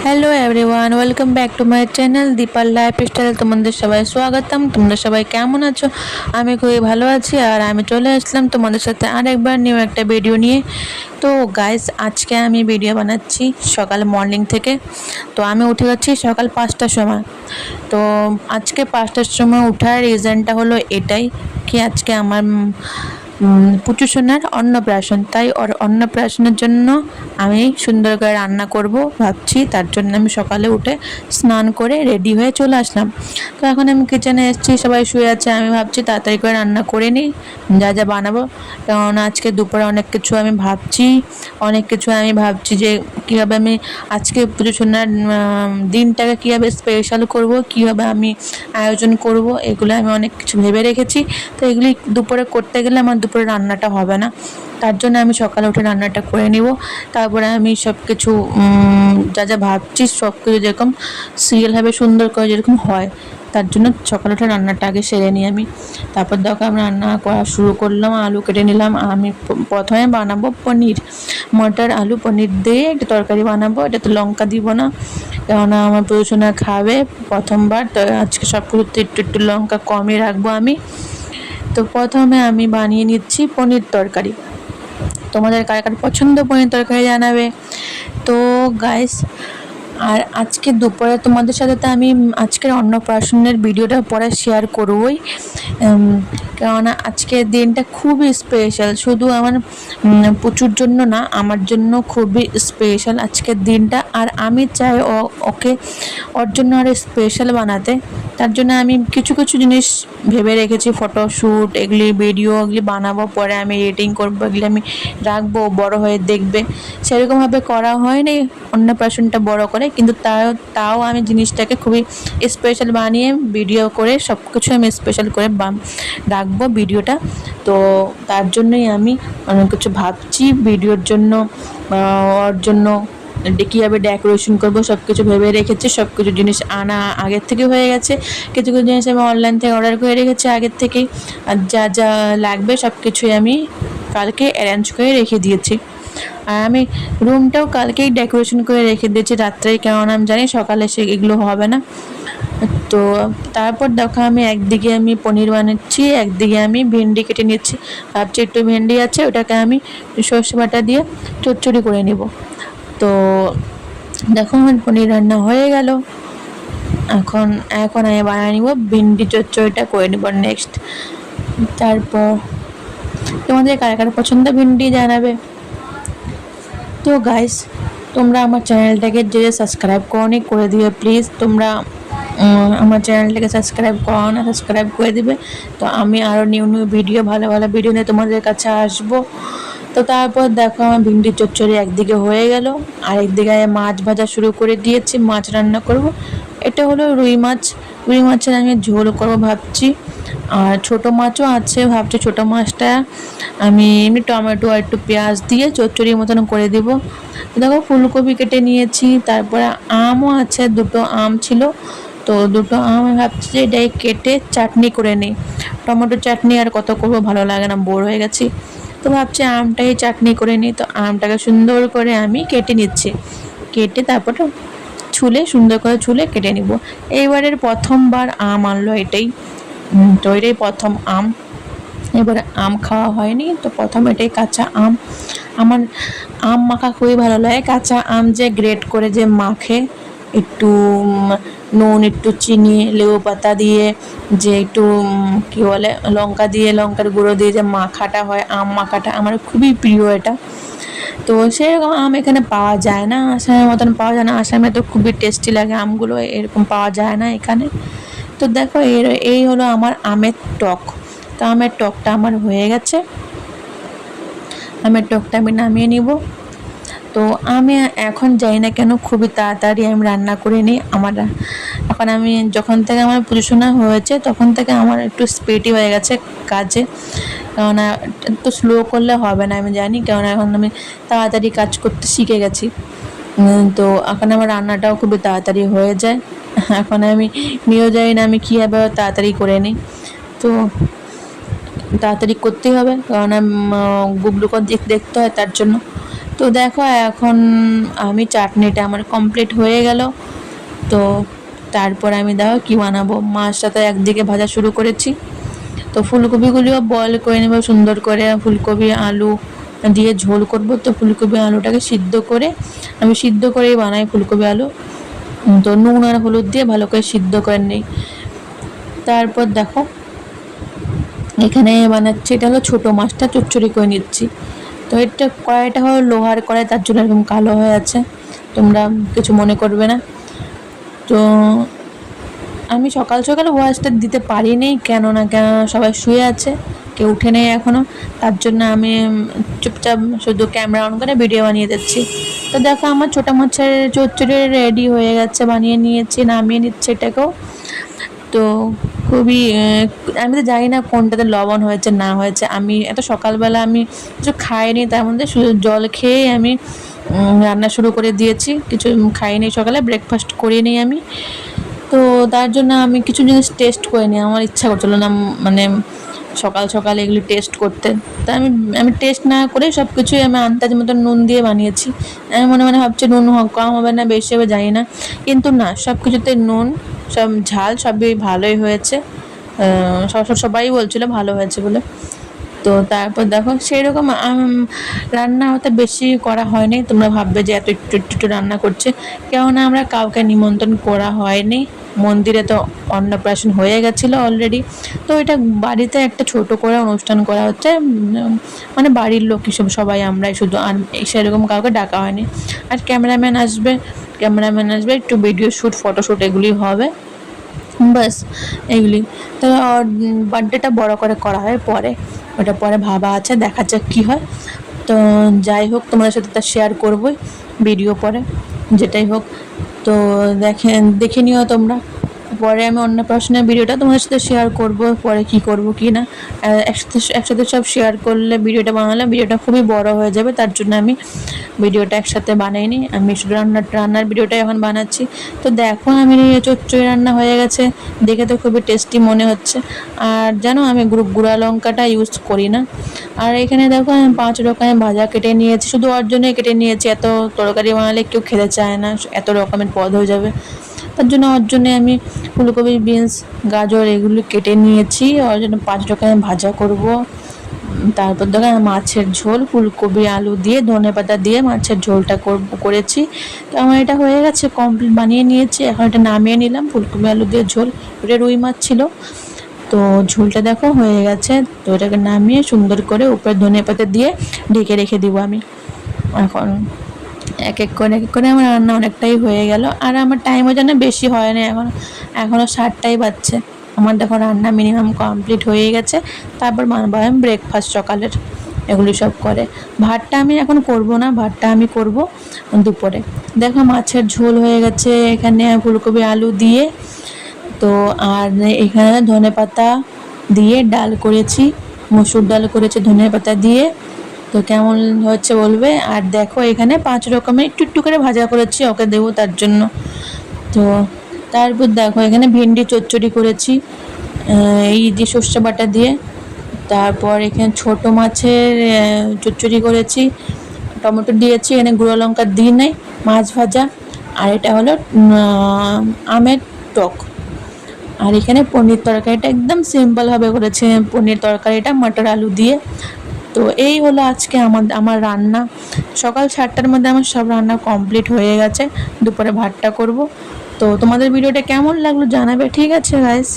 Hello everyone, welcome back to my channel দীপার lifestyle. তোমাদের সবাই স্বাগতম। তোমরা সবাই কেমন আছো? আমি খুবই ভালো আছি। আর আমি চলে আসলাম তোমাদের সাথে আরেকবার নিউ একটা ভিডিও নিয়ে। তো গাইস, আজকে আমি ভিডিও বানাচ্ছি সকাল মর্নিং থেকে। তো আমি উঠে যাচ্ছি সকাল 5টার সময়। তো আজকে 5টার সময় ওঠার রিজনটা হলো এটাই কি আজকে আমার পুচু সোনার অন্নপ্রাশন। তাই অন্নপ্রাশনের জন্য আমি সুন্দর করে রান্না করব ভাবছি। তার জন্য আমি সকালে উঠে স্নান করে রেডি হয়ে চলে আসলাম। তো এখন আমি কিচেনে এসেছি, সবাই শুয়ে আছে। আমি ভাবছি তাড়াতাড়ি করে রান্না করে নিই যা যা বানাবো, কারণ আজকে দুপুরে অনেক কিছু আমি ভাবছি যে কীভাবে আমি আজকে পুজো সোনার দিনটাকে কীভাবে স্পেশাল করব, কীভাবে আমি আয়োজন করব, এগুলো আমি অনেক কিছু ভেবে রেখেছি। তো এগুলি দুপুরে করতে গেলে আমার দুপুরে রান্নাটা হবে না। তার জন্য আমি সকালে উঠে রান্নাটা করে নিব। তারপরে আমি সব কিছু যা যা ভাবছি সব কিছু যেরকম সিরিয়ালভাবে সুন্দর করে যেরকম হয়, তার জন্য সকালে উঠে রান্নাটা আগে সেরে নিই আমি। তারপর দেখো আমি রান্না করা শুরু করলাম। আলু কেটে নিলাম। আমি প্রথমে বানাবো পনির, মটর আলু পনির দিয়ে একটা তরকারি বানাবো। এটাতে লঙ্কা দিব না, কেননা আমার পড়াশোনা খাবে প্রথমবার। তো আজকে সব কিছুতে একটু একটু লঙ্কা কমই রাখবো আমি। তো প্রথমে আমি বানিয়ে নিচ্ছি পনির তরকারি। তোমাদের কার কার পছন্দ পনির তরকারি জানাবে। তো গাইস, আর আজকে দুপুরে তোমাদের সাথে তো আমি আজকের অন্নপ্রাশনের ভিডিওটা পরে শেয়ার করবই, কেননা আজকের দিনটা খুবই স্পেশাল। শুধু আমার প্রচুর জন্য না, আমার জন্য খুবই স্পেশাল আজকের দিনটা। আর আমি চাই ওকে ওর জন্য আরও স্পেশাল বানাতে। তার জন্য আমি কিছু কিছু জিনিস ভেবে রেখেছি, ফটোশ্যুট এগুলি ভিডিও এগুলি বানাবো, পরে আমি এডিটিং করবো, এগুলি আমি রাখবো, বড় হয়ে দেখবে। সেরকমভাবে করা হয়নি অন্নপ্রাশনটা বড় করে, কিন্তু তাও আমি জিনিসটাকে খুবই স্পেশাল বানিয়ে ভিডিও করে সব কিছু আমি স্পেশাল করে রাখবো ভিডিওটা। তো তার জন্যই আমি অনেক কিছু ভাবছি ভিডিওর জন্য, ওর জন্য কীভাবে ডেকোরেশন করবো সব কিছু ভেবে রেখেছি। সব কিছু জিনিস আনা আগের থেকে হয়ে গেছে। কিছু কিছু জিনিস আমি অনলাইন থেকে অর্ডার করে রেখেছি আগের থেকেই। আর যা যা লাগবে সব কিছুই আমি কালকে অ্যারেঞ্জ করে রেখে দিয়েছি। আর আমি রুমটাও কালকেই ডেকোরেশন করে রেখে দিয়েছি রাত্রেই, কেননা আমি জানি সকালে এগুলো হবে না। তো তারপর দেখো আমি একদিকে আমি পনির বানাচ্ছি, একদিকে আমি ভেন্ডি কেটে নিচ্ছি। ভাবছি একটু ভেন্ডি আছে, ওটাকে আমি সর্ষে বাটা দিয়ে চচ্চড়ি করে নিব। তো দেখো আমার পনির রান্না হয়ে গেল। এখন এখন আমি বানিয়ে নিব ভেন্ডি চচ্চড়িটা করে নিব নেক্সট। তারপর তোমাদের কার কার পছন্দ ভেন্ডি জানাবে। তো গাইস, তোমরা আমার চ্যানেলটাকে যে সাবস্ক্রাইব করোনি করে দিবে প্লিজ। তোমরা আমার চ্যানেলটাকে সাবস্ক্রাইব করো না, সাবস্ক্রাইব করে দিবে। তো আমি আরও নিউ নিউ ভিডিও, ভালো ভালো ভিডিও নিয়ে তোমাদের কাছে আসবো। তো তারপর দেখো আমার ভিন্ডির চচ্চড়ি একদিকে হয়ে গেল, আর একদিকে মাছ ভাজা শুরু করে দিয়েছি, মাছ রান্না করব। এটা হলো রুই মাছ। রুই মাছের আমি ঝোল করব ভাবছি। আর ছোটো মাছও আছে, ভাবছি ছোটো মাছটা আমি এমনি টমেটো আর একটু পেঁয়াজ দিয়ে চচ্চড়ির মতন করে দিব। দেখো ফুলকপি কেটে নিয়েছি, তারপরে আমও আছে, দুটো আম ছিল। তো দুটো আম আমি ভাবছি যে এটাই কেটে চাটনি করে নিই। টমেটো চাটনি আর কত করবো, ভালো লাগে না, বোর হয়ে গেছি। তো ভাবছি আমটাই চাটনি করে নিই। তো আমটাকে সুন্দর করে আমি কেটে নিচ্ছি, কেটে তারপর সুন্দর করে ছুলে কেটে নিব। এইবারের প্রথমবার আম আনলো এটাই, তো এটাই প্রথম আম। এবারে আম খাওয়া হয়নি, তো প্রথম এটাই কাঁচা আম। আমার আম মাখা খুবই ভালো লাগে। কাঁচা আম যে গ্রেট করে যে মাখে, একটু নুন, একটু চিনি, লেবু পাতা দিয়ে, যে একটু কী বলে লঙ্কা দিয়ে, লঙ্কার গুঁড়ো দিয়ে যে মাখাটা হয়, আম মাখাটা আমার খুবই প্রিয় এটা। তো সেরকম আম এখানে পাওয়া যায় না, আসামের মতন পাওয়া যায় না। আসামে তো খুবই টেস্টি লাগে আমগুলো, এরকম পাওয়া যায় না এখানে। তো দেখো এই হলো আমার আমের টক। তো আমের টকটা আমার হয়ে গেছে, আমের টকটা আমি নামিয়ে নিব। তো আমি এখন যাই না কেন খুবই তাড়াতাড়ি আমি রান্না করে নিই। এখন আমি যখন থেকে আমার পড়াশোনা হয়েছে তখন থেকে আমার একটু স্পিডই হয়ে গেছে কাজে, কেননা একটু স্লো করলে হবে না আমি জানি, কেননা এখন আমি তাড়াতাড়ি কাজ করতে শিখে গেছি। তো এখন আমার রান্নাটাও খুবই তাড়াতাড়ি হয়ে যায়। এখন আমি নিয়েও যাই না আমি কীভাবে তাড়াতাড়ি করে নিই। তো তাড়াতাড়ি করতেই হবে, কারণ গুবলুকে দেখতে হয়, তার জন্য। তো দেখো এখন আমি চাটনিটা আমার কমপ্লিট হয়ে গেল। তো তারপর আমি দেখো কী বানাবো, মাছটা তো একদিকে ভাজা শুরু করেছি। তো ফুলকপিগুলিও বয়েল করে নেব সুন্দর করে, ফুলকপি আলু দিয়ে ঝোল করব। তো ফুলকপি আলুটাকে সিদ্ধ করে, আমি সিদ্ধ করেই বানাই ফুলকপি আলু। তো নুন আর হলুদ দিয়ে ভালো করে সিদ্ধ করে নিই। তারপর দেখো এখানে বানাচ্ছি, এটা হলো ছোটো মাছটা চচ্চড়ি করে নিচ্ছি। তো এটা কড়াইটা হলো লোহার কড়াই, তার জন্য এরকম কালো হয়ে আছে, তোমরা কিছু মনে করবে না। তো আমি সকাল সকাল ভয়েসটা দিতে পারিনি, কেন সবাই শুয়ে আছে, কেউ উঠে নেই এখনও। তার জন্য আমি চুপচাপ শুধু ক্যামেরা অন করে ভিডিও বানিয়ে দিচ্ছি। তো দেখো আমার ছোটো মাছের চচ্চড়ি রেডি হয়ে গেছে, বানিয়ে নিয়েছি, নামিয়ে নিচ্ছে এটাকেও। তো খুবই আমি তো জানি না কোনটাতে লবণ হয়েছে না হয়েছে। আমি এত সকালবেলা আমি কিছু খাইনি, তার মধ্যে শুধু জল খেয়েই আমি রান্না শুরু করে দিয়েছি, কিছু খাইনি সকালে, ব্রেকফাস্ট করিনি আমি। তো তার জন্য আমি কিছু জিনিস টেস্ট করে নিই, আমার ইচ্ছা করছিল না মানে সকাল সকাল এগুলি টেস্ট করতে। তাই আমি আমি টেস্ট না করে সব কিছুই আমি আন্দাজ মতো নুন দিয়ে বানিয়েছি। আমি মনে মনে ভাবছি নুন কম হবে না বেশি হবে জানি না, কিন্তু না, সব কিছুতে নুন, সব ঝাল সবই ভালোই হয়েছে। সবাই বলছিল ভালো হয়েছে বলে। তো তারপর দেখো সেরকম রান্না হতে বেশি করা হয়নি, তোমরা ভাববে যে এত একটু একটু একটু রান্না করছে, কেননা আমরা কাউকে নিমন্ত্রণ করা হয়নি। মন্দিরে তো অন্নপ্রাশন হয়ে গেছিলো অলরেডি। তো এটা বাড়িতে একটা ছোট করে অনুষ্ঠান করা হচ্ছে, মানে বাড়ির লোক হিসেবে সবাই আমরাই শুধু, আর সেরকম কাউকে ডাকা হয়নি। আর ক্যামেরাম্যান আসবে, একটু ভিডিও শ্যুট, ফটোশ্যুট এগুলি হবে, ব্যাস এগুলি। তো বার্থডেটা বড় করে করা হয় পরে, ওটা পরে ভাবা আছে, দেখা যাক কী হয়। তো যাই হোক তোমাদের সাথে তা শেয়ার করবোই ভিডিও পরে, যেটাই হোক। তো দেখে নিও তোমরা, পরে আমি অন্নপ্রাশনের ভিডিওটা তোমাদের সাথে শেয়ার করব, পরে কি করব কি না। একসাথে সব শেয়ার করলে ভিডিওটা বানালে ভিডিওটা খুবই বড় হয়ে যাবে, তার জন্য আমি ভিডিওটা একসাথে বানাইনি, আমি শুধু রান্নার ভিডিওটাই এখন বানাচ্ছি। তো দেখো আমি চচ্চড়ি রান্না হয়ে গেছে, দেখে তো খুবই টেস্টি মনে হচ্ছে। আর জানো আমি গুঁড়া লঙ্কাটা ইউজ করি না। আর এখানে দেখো আমি 5 রকমের ভাজা কেটে নিয়েছি, শুধু ওর জন্যই কেটে নিয়েছি, এত তরকারি বানালে কেউ খেতে চায় না, এত রকমের পদ হয়ে যাবে। তার জন্য ওর জন্যে আমি ফুলকপি, বিনস, গাজর এগুলো কেটে নিয়েছি, ওর জন্য 5 রকমের ভাজা করব। তারপর দেখো মাছের ঝোল, ফুলকপি আলু দিয়ে ধনেপাতা দিয়ে মাছের ঝোলটা করেছি। তো আমার এটা হয়ে গেছে, কমপ্লিট বানিয়ে নিয়েছি, এখন এটা নামিয়ে নিলাম। ফুলকপি আলু দিয়ে ঝোল, ওটা রুই মাছ ছিল। তো ঝোলটা দেখো হয়ে গেছে, তো এটাকে নামিয়ে সুন্দর করে উপরে ধনেপাতা দিয়ে ঢেকে রেখে দিব আমি। এখন এক এক করে আমার রান্না অনেকটাই হয়ে গেল, আর আমার টাইমও যেন বেশি হয় না, এখনও 7টাই বাজছে। আমার দেখো রান্না মিনিমাম কমপ্লিট হয়ে গেছে। তারপর বানাবো আমি ব্রেকফাস্ট সকালের, এগুলি সব করে। ভাতটা আমি এখন করব না, ভাতটা আমি করব দুপুরে। দেখো মাছের ঝোল হয়ে গেছে এখানে ফুলকপি আলু দিয়ে। তো আর এখানে ধনেপাতা দিয়ে ডাল করেছি, মসুর ডাল করেছি ধনেপাতা দিয়ে। তো কেমন হচ্ছে বলবে। আর দেখো এখানে 5 রকমের একটু একটু করে ভাজা করেছি, ওকে দেবো তার জন্য। তো তারপর দেখো এখানে ভেন্ডি চচ্চড়ি করেছি এই দিয়ে সর্ষে বাটা দিয়ে। তারপর এখানে ছোট মাছের চচ্চড়ি করেছি, টমেটো দিয়েছি, এখানে গুঁড়ো লঙ্কা দিই নাই, মাছ ভাজা। আর এটা হলো আমের টক। আর এখানে পনির তরকারিটা একদম সিম্পলভাবে করেছে, পনির তরকারিটা মটর আলু দিয়ে। তো এই হলো আজকে আমার রান্না। সকাল 7টার মধ্যে আমার সব রান্না কমপ্লিট হয়ে গেছে, দুপুরে ভাতটা করব। তো তোমাদের ভিডিওটা কেমন লাগলো জানাবে, ঠিক আছে গাইস।